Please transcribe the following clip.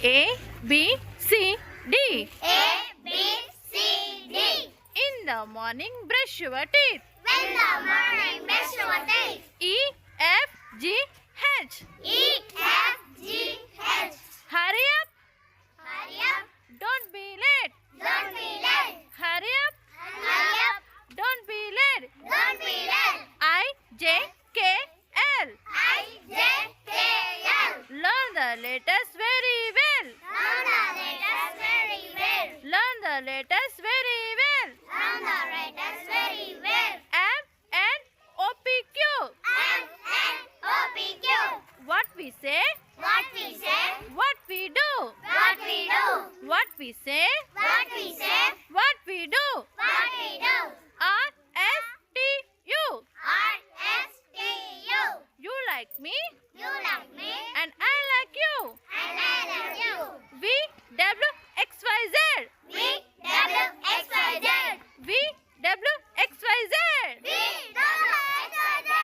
A, B, C, D. A, B, C, D. In the morning, brush your teeth. When the morning brush your teeth. E, F, G, H. E, F, G, H. Hurry up, Hurry up. don't be late. Don't be late. Hurry up, Hurry up. don't be late. Don't be late. I, J, K, L. I, J, K, L. Learn the letters very well. Learn the letters very well. Learn the letters very well. Learn the letters very well. M, N, O, P, Q. M, N, O, P, Q. What we say, What we say. what we do. What we do. What we say, What we say.